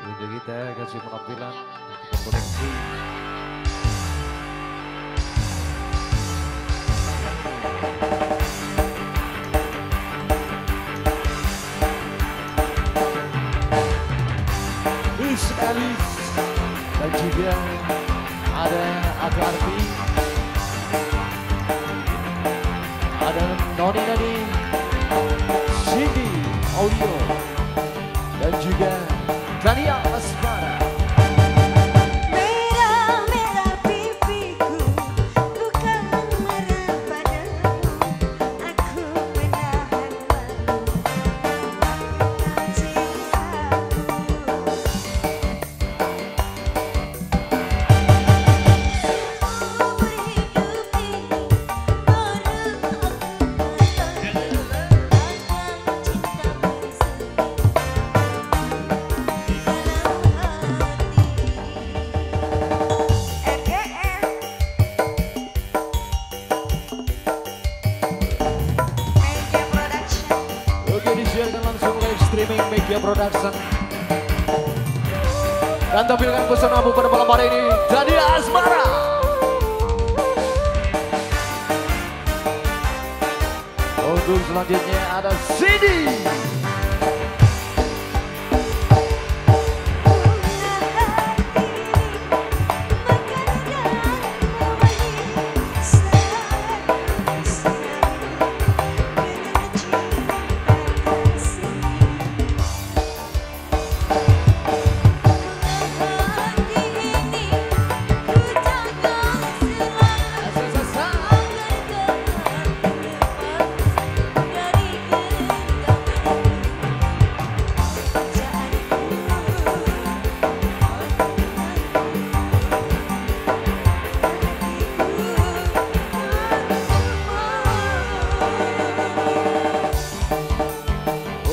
Video kita kasih penampilan untuk koneksi. Miss Alice dan juga ada Akarti, ada Noni, Cindy Audio, dan juga Dania Asmara. Merah-merah pipiku, bukan merah padamu. Aku menahan malu, cintaku. Seumur hidup ini baru aku merasakan cinta bersemi. Oke, disiarkan langsung live streaming Media Production. Dan tampilkan pesonamu pada malam hari ini, Dania Asmara. Untuk selanjutnya ada Cindy.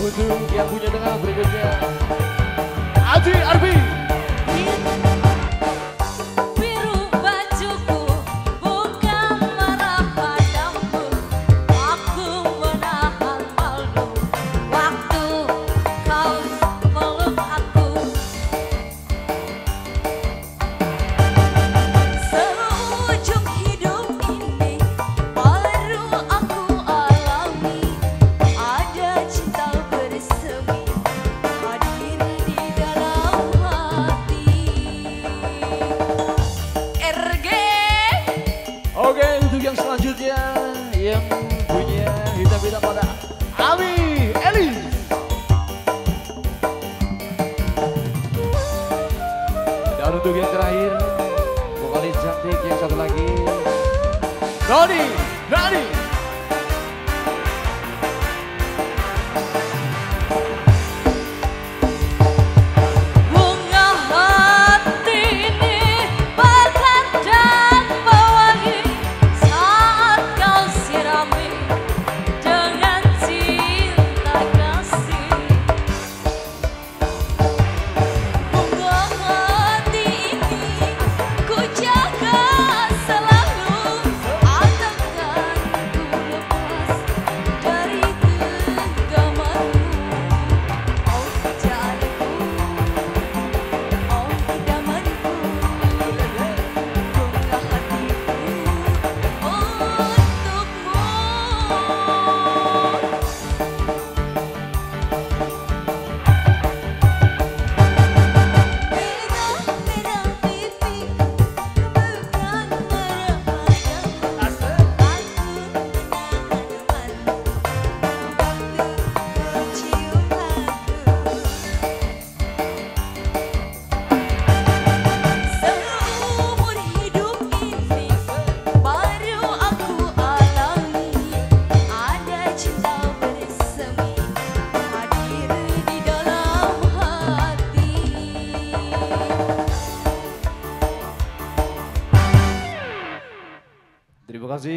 Untuk yang punya dengar berikutnya, Adi Arbi. Biru bajuku bukan marah padamu. Aku menahan malu waktu kau meluk aku. Seujung hidup ini baru aku alami. Ada cinta bersemi hadir di dalam hati. RG. Oke, untuk yang selanjutnya yang punya hitam-hitam pada Ami Elis. Dan untuk yang terakhir, vokalis cantik yang satu lagi, Nani. Bunga hati ini bahkan dan mewangi saat kau sirami dengan cinta kasih. Bunga hati ini ku jaga selalu, takkan ku lepas dari genggamanmu. Oh jariku, oh idamanku, bunga hatiku untukmu. Merah-merah pipiku, bukan marah padamu. Aku menahan malu waktu cium aku. Seumur hidup ini baru aku alami. Ada cinta bersemi hadir di dalam hati. Terima kasih.